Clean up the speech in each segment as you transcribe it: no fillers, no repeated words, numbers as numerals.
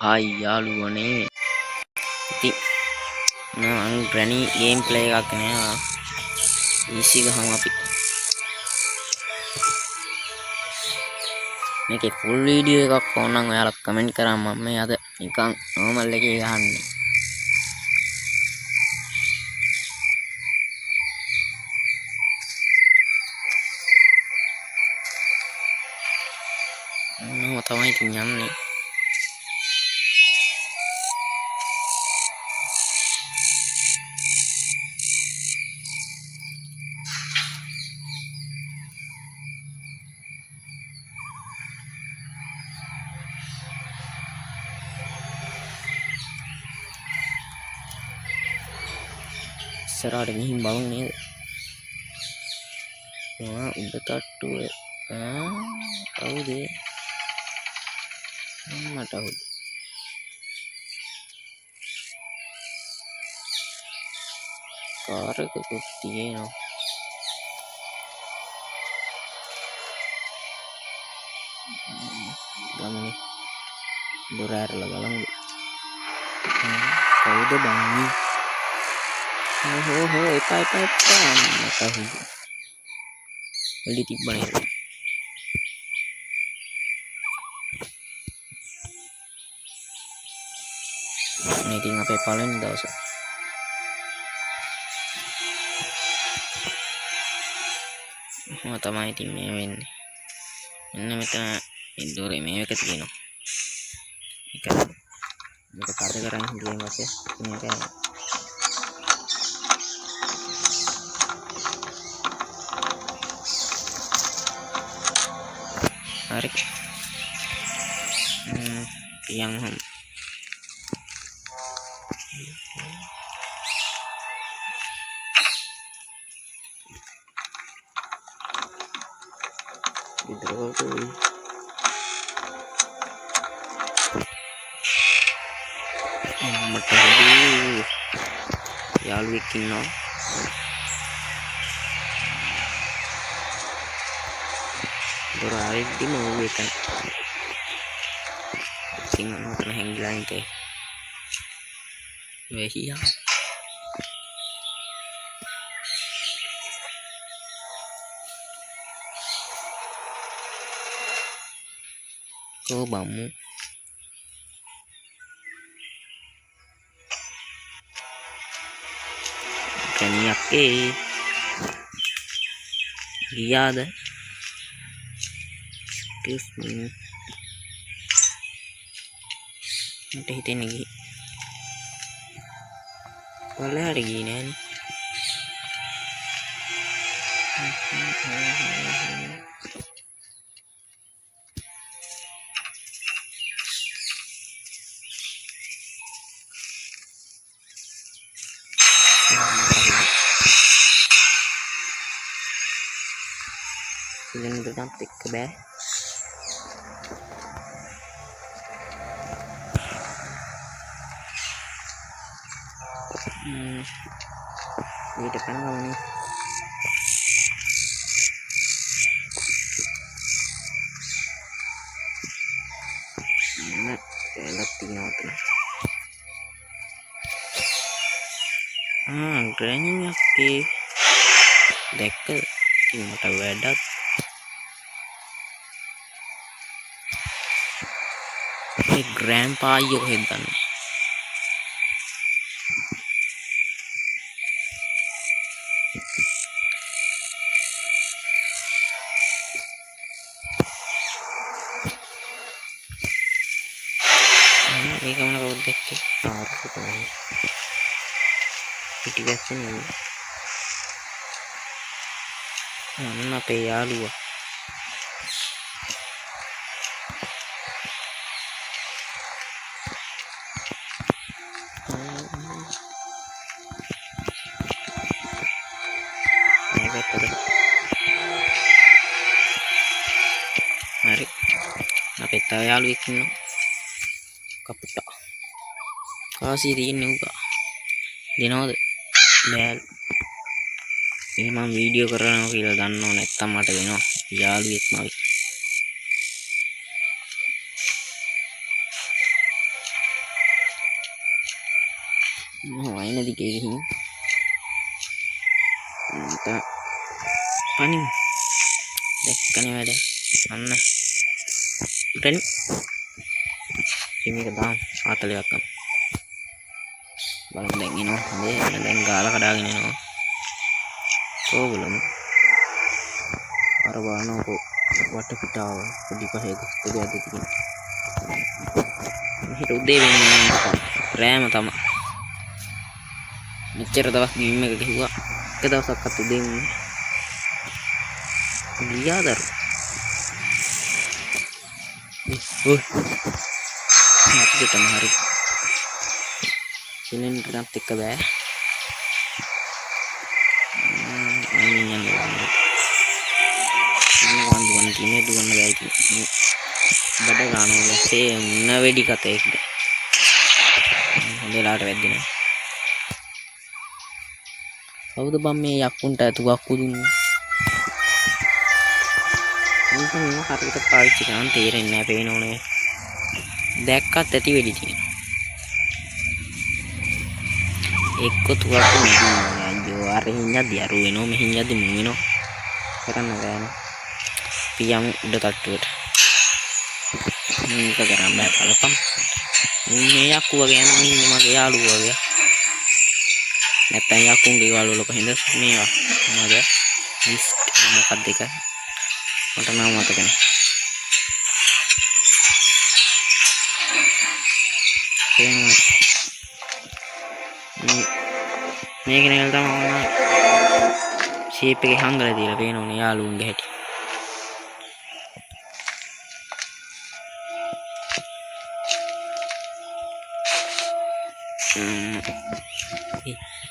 Hi යාළුවනේ ඉතින් මම ග්‍රැනි ගේම් ප්ලේ එකක් නේ ඊසි ගහමු අපි මේකේ ෆුල් වීඩියෝ එකක් ඕන නම් ඔයාලා කමෙන්ට් කරා මම මේ අද නිකන් නෝමල් එකේ ගහන්නේ නෝ තමයි ඉතින් යන්නේ ඉස්සරහට ගිහින් බලමු නේද උඩ තට්ටුවේ කවුද මට අවුද කාර් එකකුත් තියෙනවා ගමනේ දොර ඇරලා බලමු කවුද බං හෝ එපා මට අවුද වෙඩි තිබ්බනේ මේ ඉතින් අපේ පළවෙනි දවස තමයි ඉතින් මේ වෙන්නේ මෙන්න මෙතන මේ දොරේ මේක තියෙනවා මේක කඩ කරන් හිටියෙන් පස්සේ මේක හරි පියන් හම් යාළුවෙක් ඉන්නවා දොර ආවෙද්දිම ඌ එතන ඉතින් මම හැංගිලා ඉන්නේ වෙහියා කෝ බම්මු කණියක් ගියාද excuse me මට හිතෙන්නේ ගිහින් කොල්ලහට ගියේ නෑනේ සිලින්ඩරයක් එක්ක බෑ ඊට පස්සේ ග්‍රැනි එකේ දැක්ක මට වැඩක් මේ ග්‍රෑන්පා අයියෝ කොහෙද ගන්නේ ඒක මම කවුද දැක්කේ ආරක තමයි පිටිපස්සේ නේ අපේ යාළුවා hari apa itu ya lu ikin kaputa kasih di ini juga di nol bel ini mah video karena kita dan non eta mata ini ya lu ik mau පයින් දිගේ ගිහින් පනිමු. දැක්කනේ වැඩ. අන්න. ඉතින් මේක දාමු 40ක් ගන්න. බලන්න දැන් එනවා. හොඳේ දැන් ගාලා කඩාගෙන එනවා. ඕගොල්ලෝ අර බලනකො වට පිටාව පොඩි පහේ ගස්තේ ඇද්ද තියෙන්නේ. මෙහෙට උදේ වෙන්නේ රෑම තමයි. මෙච්චර දවස් ගේම් එක ගිහුවා. එක දවසක්වත් උදේ වෙන්නේ. ගියාදරු. ඔය අපිටම හරි. සිලින්ඩරත් එක්ක බෑ. ini dua negara itu beda kan saya navedi kata itu dia lari wedi nih aku tuh bame yakun tak tuh aku dulu ini kan memang harus kita pakai kan tirin nih apa ini dekat tadi wedi sih ikut tuh aku nih jo harinya dia ruino mehinya di mino karena kan piam udah takut ini kagak ramai kalau pam ini aku bagian ini makai alu ya netanya aku nggak alu lo kehindas ini ya ada list mau kadeka mata nama tuh kan ini kena kita mau si pakai hanggar dia tapi ini alu nggak hati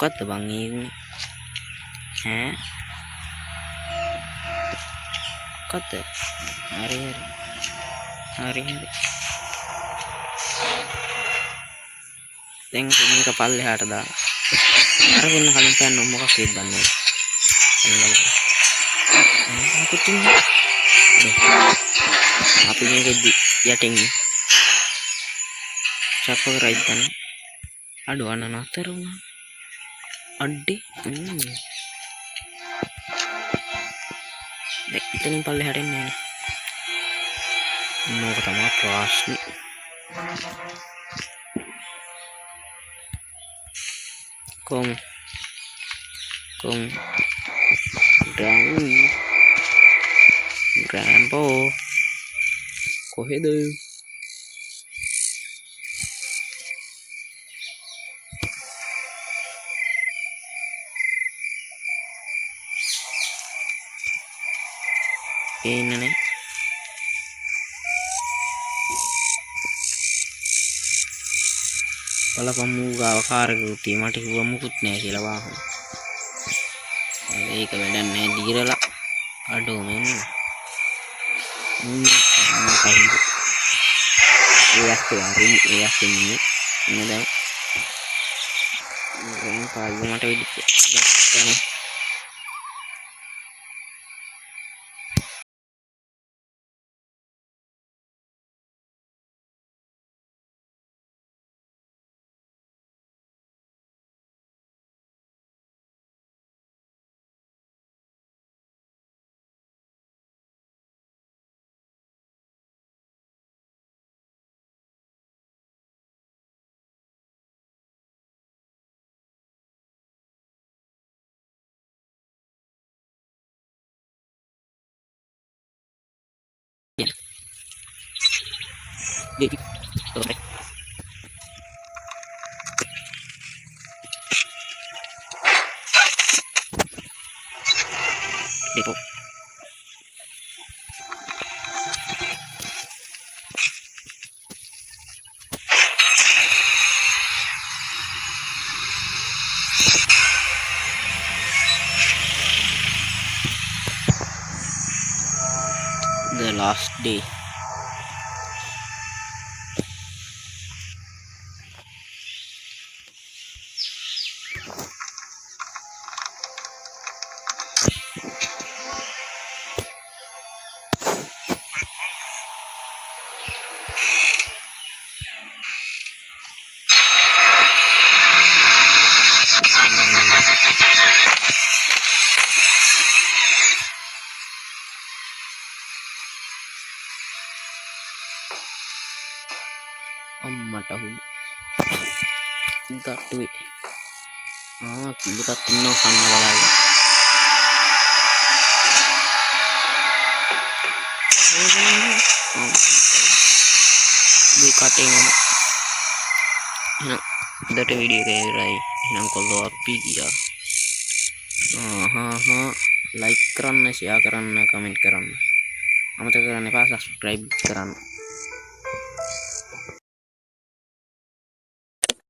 kok bangin kok hari teng ini kapal lihat ada hari ini kalian pengen nomor kaki banget aku tinggi apinya jadi ya tinggi siapa keraitan aduh anak terus Ade, kita nih paling hari ini, mau ketemu apa asli? Kong, Rambo, kok itu? Ini nih kalau kamu gak kargo mati gua mukutnya sih lah wah ini kebetulan nih dira lah aduh men ini kayak iya ini dah ini kalau mati hidup ya Depo. The last day. අහුයි ගට්ටුවේ කිඹුටත් ඉන්නවා කන්න බලාගෙන මේ කටේ මම එහෙනම් අදට video එක ඉවරයි එහෙනම් කොල්ලෝ අපි ගියා ලයික් කරන්න ෂෙයා කරන්න කමෙන්ට් කරන්න අමතක කරන්න එපා සබ්ස්ක්‍රයිබ් කරන්න